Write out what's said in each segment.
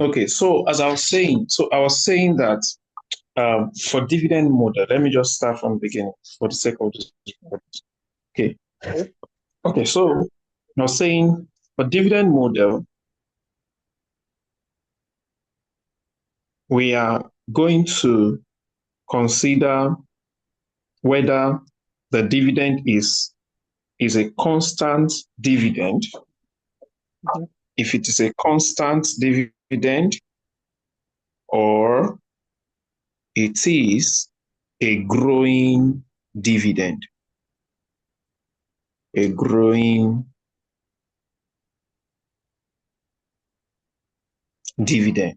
Okay, so as I was saying, that for dividend model, let me just start from the beginning for the sake of this. Okay. Okay, so I was saying for dividend model, we are going to consider whether the dividend is a constant dividend. If it is a constant dividend, or it is a growing dividend. A growing dividend.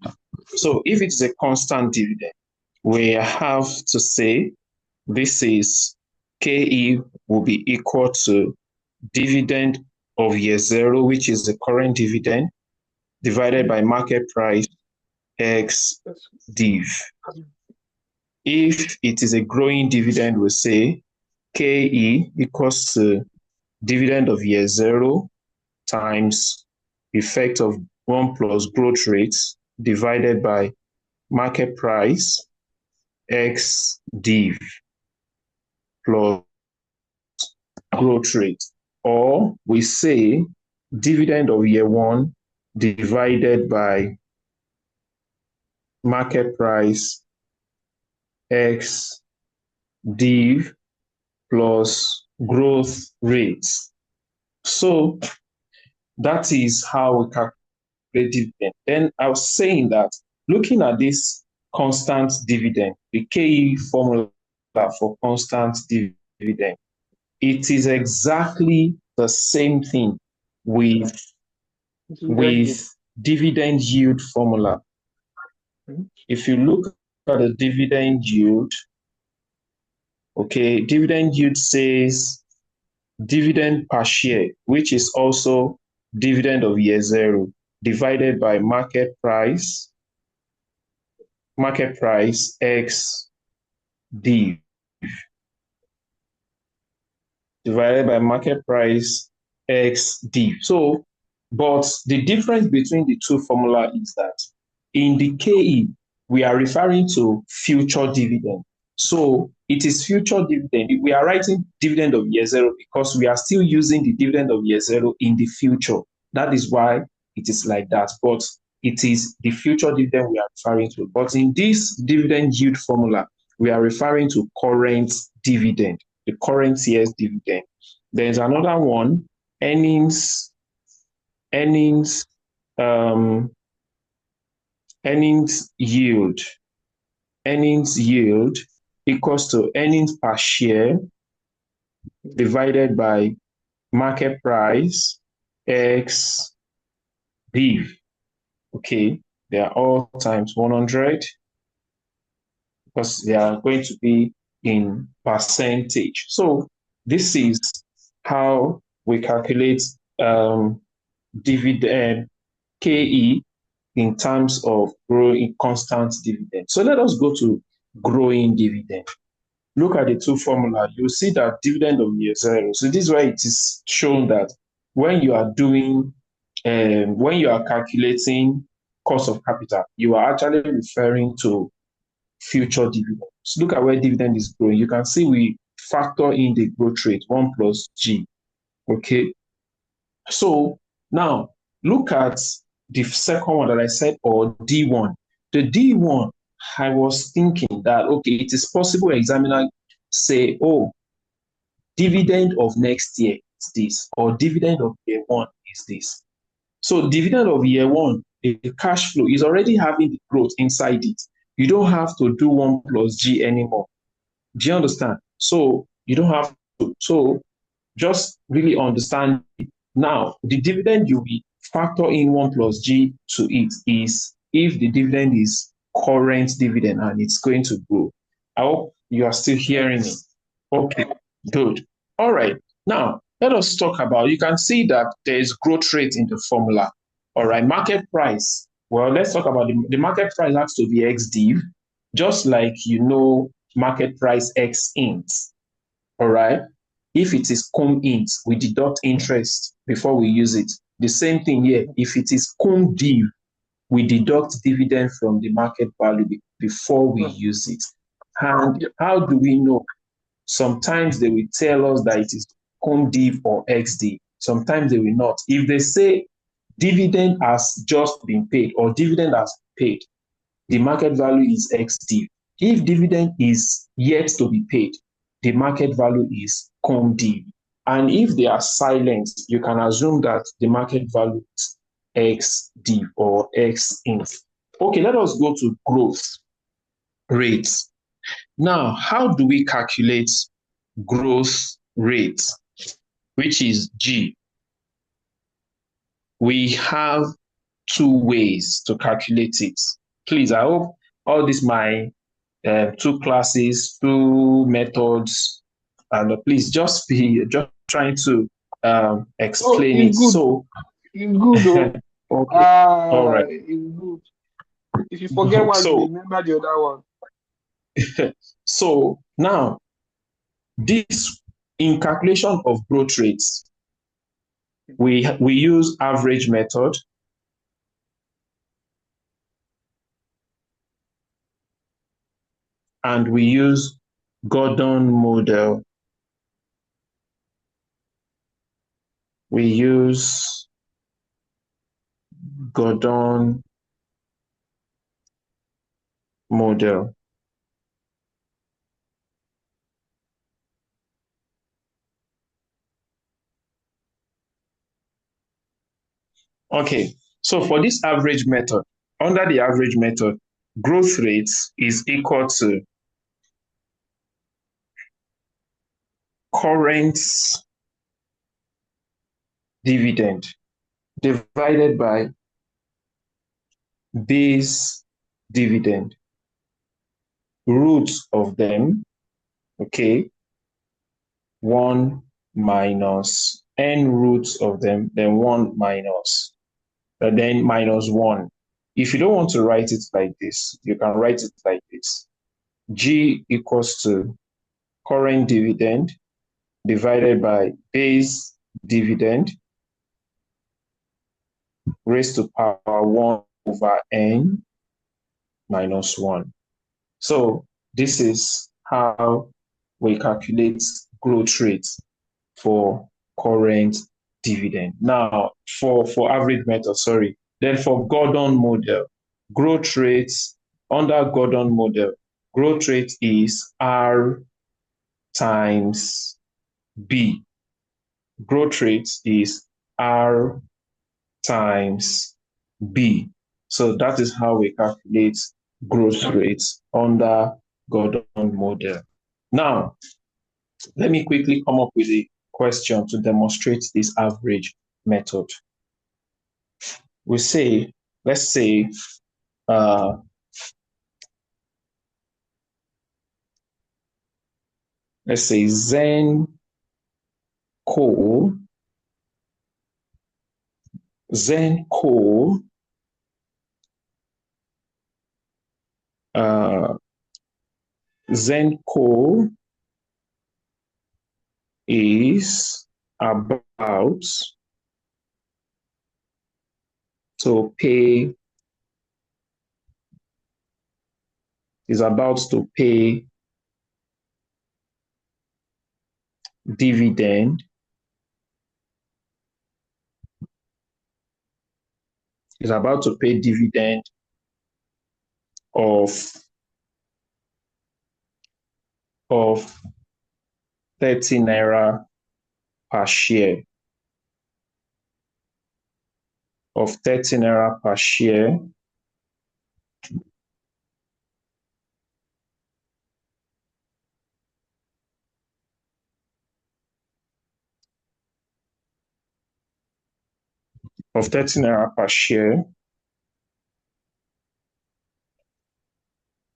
So if it is a constant dividend, we have to say this is KE will be equal to dividend of year zero, which is the current dividend, divided by market price X div. If it is a growing dividend, we say KE equals to dividend of year zero times effect of 1 plus growth rates divided by market price X div plus growth rate. Or we say dividend of year one divided by market price X div plus growth rates. So that is how we calculate dividend. Then I was saying that looking at this constant dividend, the KE formula for constant dividend, it is exactly the same thing with dividend yield formula. If you look at the dividend yield, okay, dividend yield says dividend per share, which is also dividend of year zero, divided by market price X div, divided by market price X div. So, but the difference between the two formula is that in the KE, we are referring to future dividend. So it is future dividend. We are writing dividend of year zero because we are still using the dividend of year zero in the future. That is why it is like that. But it is the future dividend we are referring to. But in this dividend yield formula, we are referring to current dividend, the current year's dividend. There's another one, earnings yield. Earnings yield equals to earnings per share divided by market price X div. Okay, they are all times 100 because they are going to be in percentage. So this is how we calculate dividend KE in terms of growing constant dividend. So let us go to growing dividend. Look at the two formula. You'll see that dividend of year zero. So this is why it is shown that when you are doing, when you are calculating cost of capital, you are actually referring to future dividends. So look at where dividend is growing. You can see we factor in the growth rate, 1 plus G. Okay. So now look at the second one that I said, or D1. The D1, I was thinking that, okay, it is possible examiner say, oh, dividend of next year is this, or dividend of year one is this. So dividend of year one, the cash flow is already having the growth inside it. You don't have to do 1 plus G anymore. Do you understand? So you don't have to. So just really understand it. Now, the dividend you will factor in 1 plus G to it is if the dividend is current dividend and it's going to grow. I hope you are still hearing me. Okay, good. All right. Now, let us talk about, you can see that there is growth rate in the formula. All right, market price. Well, let's talk about the market price has to be X div, just like market price X int. All right. If it is com int, we deduct interest before we use it. The same thing here. If it is cum div, we deduct dividend from the market value before we use it. And Yep. how do we know? Sometimes they will tell us that it is cum div or ex div. Sometimes they will not. If they say dividend has just been paid or dividend has been paid, the market value is ex div. If dividend is yet to be paid, the market value is cum div. And if they are silent, you can assume that the market value is ex div or ex inf. Okay, let us go to growth rates. Now, how do we calculate growth rate, which is G? We have two ways to calculate it. Please, I hope all this my two classes, two methods, and please just be just trying to Oh, explain it. it's good. So, It's good though. okay, all right. It's good. If you forget one, you So, remember the other one. so now this in calculation of growth rates, we use average method and we use Gordon model. We use Gordon model. Okay, so for this average method, under the average method, growth rate is equal to current dividend divided by base dividend, root of them, okay, 1 minus n roots of them, then 1 minus, and then minus 1. If you don't want to write it like this, you can write it like this. G equals to current dividend divided by base dividend raised to power 1 over n minus 1. So this is how we calculate growth rate for current dividend. Now, for average method, sorry. Then for Gordon model, growth rates under Gordon model, growth rate is R times B. Growth rate is R times B. So that is how we calculate growth rates under Gordon model. Now, let me quickly come up with a question to demonstrate this average method. We say, let's say, uh, let's say Zen coal, Zen coal, uh, Zen coal is about to pay is about to pay dividend is about to pay dividend of 30 naira per share of 30 naira per share of 30 naira per share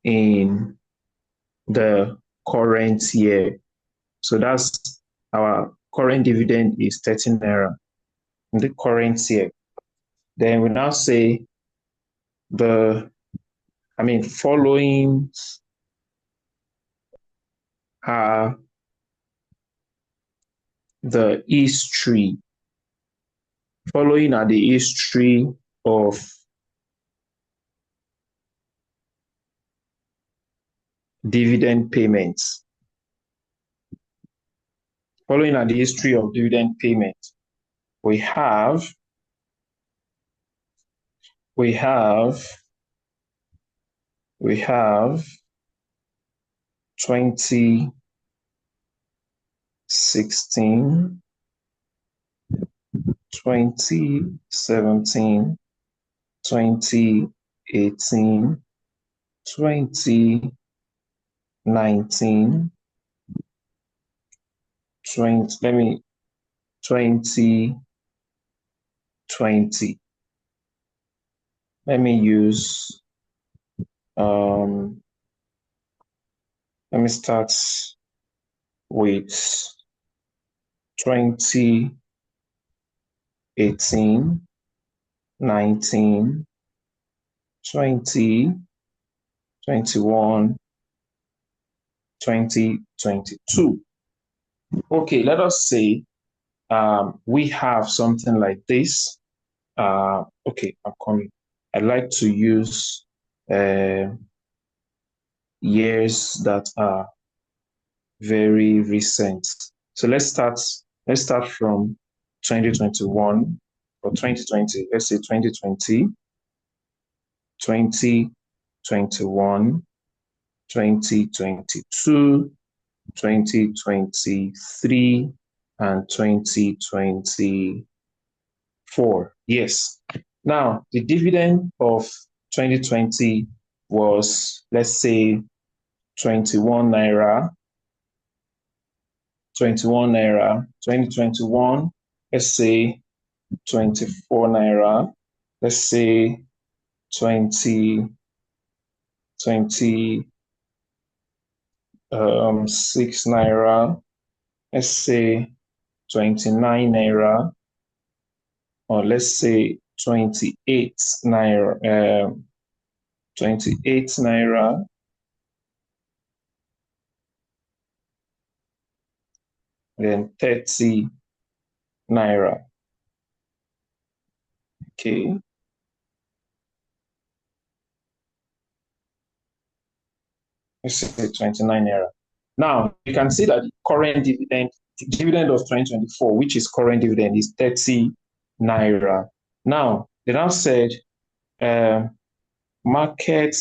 in the current year. So that's our current dividend is 30 naira in the current year. Then we now say following are the history Following are the history of dividend payments. Following are the history of dividend payments. We have 2016, 2017, 2018, 2019, 2020. Let me use, let me start with 2018, 19, 20, 21, 2022. Okay, let us say we have something like this. Okay, I'm coming. I'd like to use years that are very recent. So let's start from 2021 or 2020. Let's say 2020, 2021, 2022, 2023, and 2024. Yes. Now, the dividend of 2020 was, let's say, 21 naira. 21 naira. 2021, let's say 24 naira. Let's say 20, 6 naira. Let's say 29 naira. Or let's say 28 naira. 28 naira. Then 30 naira. Okay. Let's say 29 naira. Now, you can see that the current dividend of 2024, which is current dividend, is 30 naira. Now, they now said market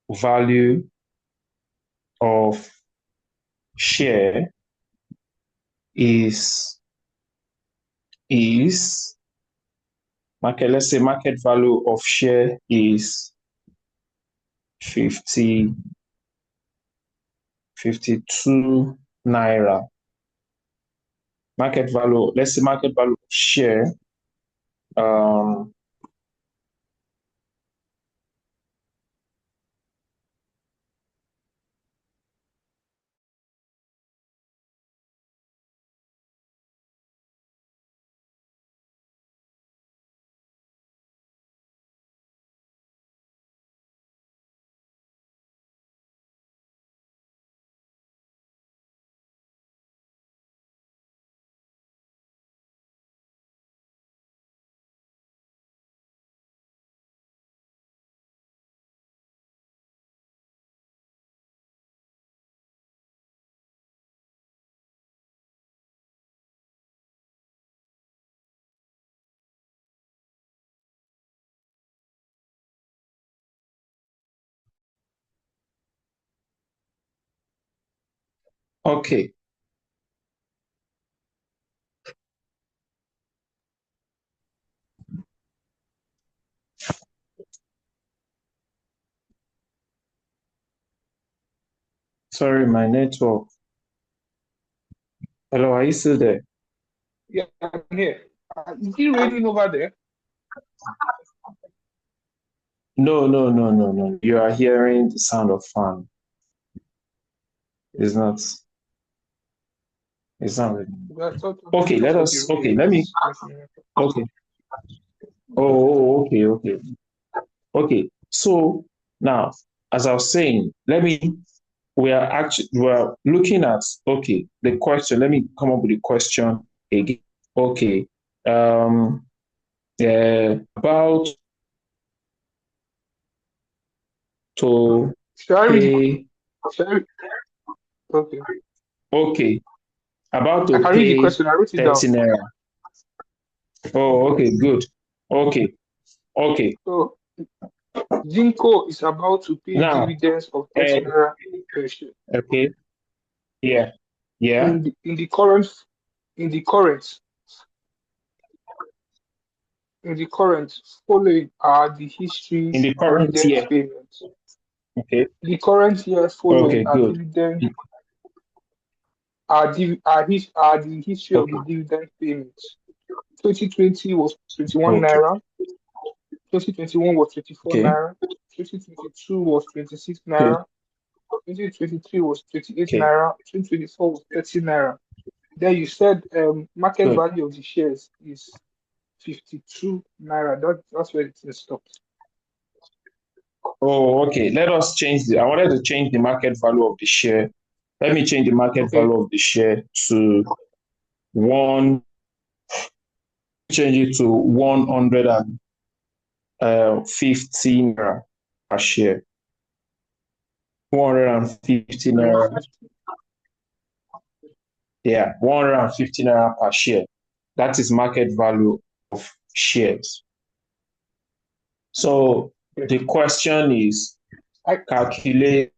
value of share is let's say market value of share is 52 naira. Market value, let's say market value of share okay. Sorry, my network. Hello, are you still there? Yeah, I'm here. Is it raining over there? No. You are hearing the sound of fan. It's not. It's not. Because I thought Okay, let because of the us. rain Okay, let me. was messing up. Okay. Okay. So now, as I was saying, we're looking at, okay, the question. Let me come up with the question again. Okay. About to Shall I read the pay. shall I, okay. Okay. About I to can read the pay question. I wrote it down. 30 naira. Oh, okay, good. Okay. Okay. So Zinco is about to pay Now, dividends of uh, 30 naira per share. okay. Yeah. Yeah. In the current in the current in the current following are the In history's the current dividend year. payments. Okay. The current year following Okay, good. are the history of Okay. the dividend payments. 2020 was 21 Okay. naira, 2021 was 24 Okay. naira, 2022 was 26 Okay. naira, 2023 was 28 Okay. naira, 2024 was 30 naira. Then you said market Good. value of the shares is 52 naira. That's where it is stopped. Oh, okay. I wanted to change the market value of the share. Let me change the market Okay, value of the share to one, change it to 150 naira per share. 150 naira. 150. Yeah, 150 naira per share. That is market value of shares. So Okay. the question is I calculate